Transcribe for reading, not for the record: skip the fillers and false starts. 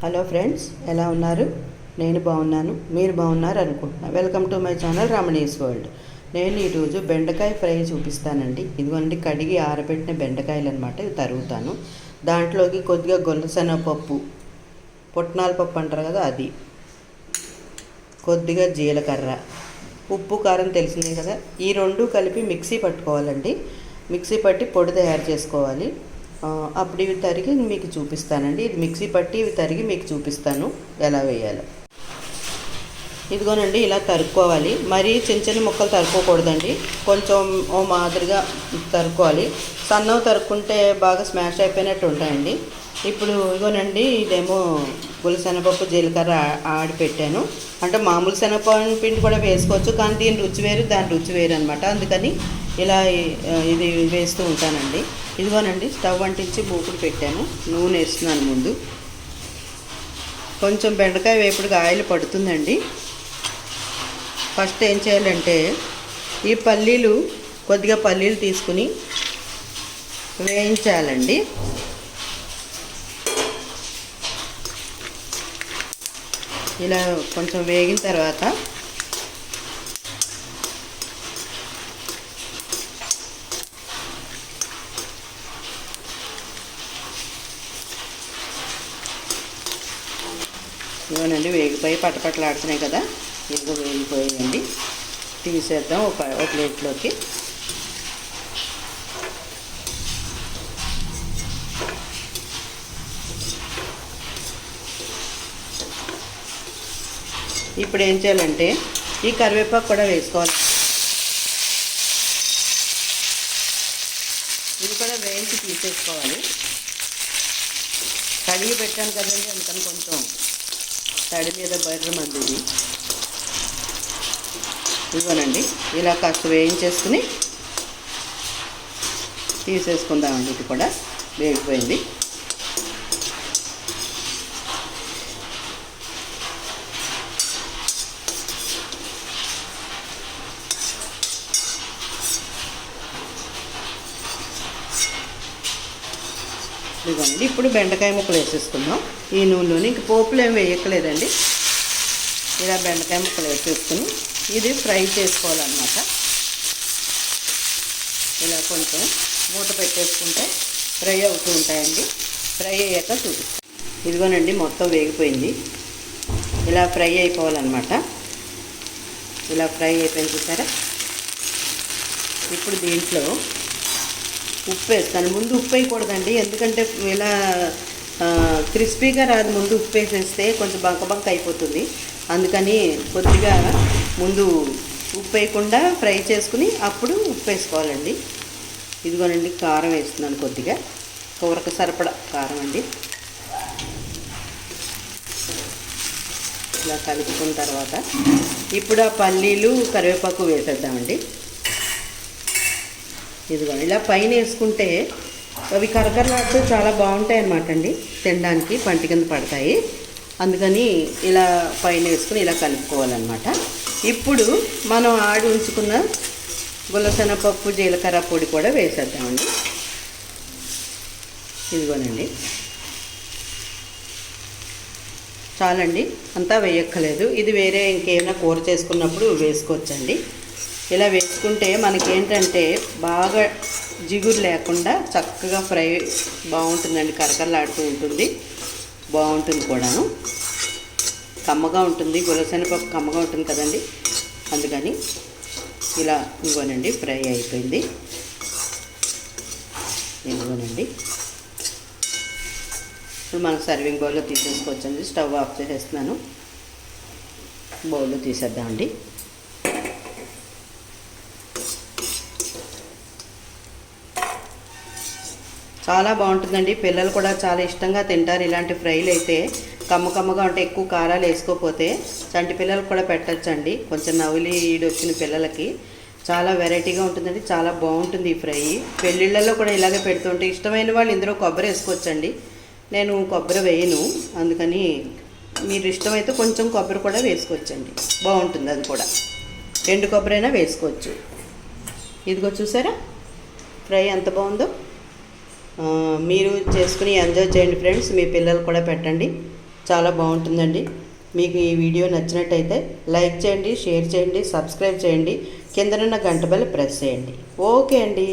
Hello friends, ఎలా ఉన్నారు? నేను బాగున్నాను, మీరు బాగున్నారు అనుకుంటున్నాను. Welcome to my channel Ramani's world. నేను ఈరోజు బెండకాయ ఫ్రై చూపిస్తానండి. ఇదిగోండి కడిగి ఆరబెట్టిన బెండకాయలు అనమాట. ఇవి తరుగుతాను. దాంట్లోకి కొద్దిగా గొల్లశనగపప్పు, పుట్నాల పప్పు అంటారు కదా, అది కొద్దిగా జీలకర్ర, ఉప్పు కారం తెలిసిందే కదా. ఈ రెండు కలిపి మిక్సీ పట్టుకోవాలండి. మిక్సీ పట్టి పొడి తయారు చేసుకోవాలి. అప్పుడు ఇవి తరిగి మీకు చూపిస్తానండి. ఇది మిక్సీ పట్టి ఇవి తరిగి మీకు చూపిస్తాను ఎలా వేయాలో. ఇదిగోనండి, ఇలా తరుక్కోవాలి. మరీ చిన్న చిన్న ముక్కలు తరుక్కోకూడదండి, కొంచెం ఓ మాదిరిగా తరుక్కోవాలి. సన్నగా తరుక్కుంటే బాగా స్మాష్ అయిపోయినట్టు ఉంటాయండి. ఇప్పుడు ఇదిగోనండి, ఇదేమో శనగపప్పు జీలకర్ర ఆడి పెట్టాను. అంటే మామూలు శనగపప్పు పిండి కూడా వేసుకోవచ్చు, కానీ దీని రుచి వేరు దాని రుచి వేరు అనమాట. అందుకని ఇలా ఇది వేస్తూ ఉంటానండి. ఇదిగోనండి, స్టవ్ అంటించి మూకుడు పెట్టాను. నూనె వేస్తున్నాను. ముందు కొంచెం బెండకాయ వేపుడుగా ఆయిల్ పడుతుందండి. ఫస్ట్ ఏం చేయాలంటే, ఈ కొద్దిగా పల్లీలు తీసుకుని వేయించాలండి. ఇలా కొంచెం వేగిన తర్వాత ఇవ్వనండి, వేగిపోయి పట్టపట్టలాడుతున్నాయి కదా, ఇదిగో వేగిపోయాయండి. తీసేద్దాం ఒక ప్లేట్లోకి. ఇప్పుడు ఏం చేయాలంటే, ఈ కరివేపాకు కూడా వేసుకోవాలి. ఇది కూడా వేయించి తీసేసుకోవాలి. కడిగి పెట్టాను కదండి, అందుకని కొంచెం తడి మీద బర్రె మంది ఇవ్వనండి. ఇలా కాస్త వేయించేసుకుని తీసేసుకుందామండి. ఇది కూడా వేగిపోయింది. ఇదిగోండి, ఇప్పుడు బెండకాయ ముక్కలు వేసేసుకుందాం ఈ నూనెలోని. ఇంక పోపులు ఏమి వేయక్కలేదండి. ఇలా బెండకాయ ముక్కలు వేసేసుకుని ఇది ఫ్రై చేసుకోవాలన్నమాట. ఇలా కొంచెం మూత పెట్టేసుకుంటే ఫ్రై అవుతూ ఉంటాయండి. ఫ్రై అయ్యాక చూపిస్తాం. ఇదిగోనండి, మొత్తం వేగిపోయింది. ఇలా ఫ్రై అయిపోవాలన్నమాట. ఇలా ఫ్రై అయిపోయింది చూసారా. ఇప్పుడు దీంట్లో ఉప్పు వేస్తాను. ముందు ఉప్పు వేయకూడదండి, ఎందుకంటే ఇలా క్రిస్పీగా రాదు. ముందు ఉప్పు వేసేస్తే కొంచెం బంక అయిపోతుంది. అందుకని కొద్దిగా ముందు ఉప్పు వేయకుండా ఫ్రై చేసుకుని అప్పుడు ఉప్పు వేసుకోవాలండి. ఇదిగోనండి, కారం వేస్తున్నాను. కొద్దిగా కూరకు సరిపడా కారం అండి. ఇలా కలుపుకున్న తర్వాత ఇప్పుడు ఆ పల్లీలు కరివేపాకు వేసేద్దామండి. ఇదిగోండి, ఇలా పైన వేసుకుంటే అవి కరకరలాడుతూ చాలా బాగుంటాయి అన్నమాట అండి. తినడానికి పంటి కింద పడతాయి. అందుకని ఇలా పైన వేసుకుని ఇలా కలుపుకోవాలన్నమాట. ఇప్పుడు మనం ఆడి ఉంచుకున్న గుల్లశనగపప్పు జీలకర్ర పొడి కూడా వేసేద్దామండి. ఇదిగోనండి, చాలండి, అంతా వేయక్కలేదు. ఇది వేరే ఇంకేమైనా కూర చేసుకున్నప్పుడు వేసుకోవచ్చండి. ఇలా వేసుకుంటే మనకేంటంటే బాగా జిగురు లేకుండా చక్కగా ఫ్రై బాగుంటుందండి. కరకరలాడుతూ ఉంటుంది, బాగుంటుంది కూడాను. కమ్మగా ఉంటుంది, గుల్లశనగపప్పు కమ్మగా ఉంటుంది కదండి. అందుకని ఇలా ఇవ్వనండి, ఫ్రై అయిపోయింది. ఇదిగోనండి, ఇప్పుడు మనం సర్వింగ్ బౌల్లో తీసేసుకోవచ్చండి. స్టవ్ ఆఫ్ చేసేస్తున్నాను. బౌల్లో తీసేద్దామండి. చాలా బాగుంటుందండి. పిల్లలు కూడా చాలా ఇష్టంగా తింటారు ఇలాంటి ఫ్రైలు అయితే. కమ్మగా ఉంటే ఎక్కువ కారాలు వేసుకోకపోతే చంటి పిల్లలకు కూడా పెట్టచ్చండి. కొంచెం నవ్వులి వచ్చిన పిల్లలకి చాలా వెరైటీగా ఉంటుందండి. చాలా బాగుంటుంది ఈ ఫ్రై. పెళ్ళిళ్ళలో కూడా ఇలాగే పెడుతుంటే ఇష్టమైన వాళ్ళు ఇందులో కొబ్బరి వేసుకోవచ్చండి. నేను కొబ్బరి వేయను, అందుకని మీరు ఇష్టమైతే కొంచెం కొబ్బరి కూడా వేసుకోవచ్చండి. బాగుంటుంది అది కూడా. ఎండు కొబ్బరి అయినా వేసుకోవచ్చు. ఇదిగో చూసారా ఫ్రై ఎంత బాగుందో. మీరు చేసుకుని ఎంజాయ్ చేయండి ఫ్రెండ్స్. మీ పిల్లలు కూడా పెట్టండి. చాలా బాగుంటుందండి. మీకు ఈ వీడియో నచ్చినట్టయితే లైక్ చేయండి, షేర్ చేయండి, సబ్స్క్రైబ్ చేయండి, కిందనున్న గంట బెల్ ప్రెస్ చేయండి. ఓకే అండి.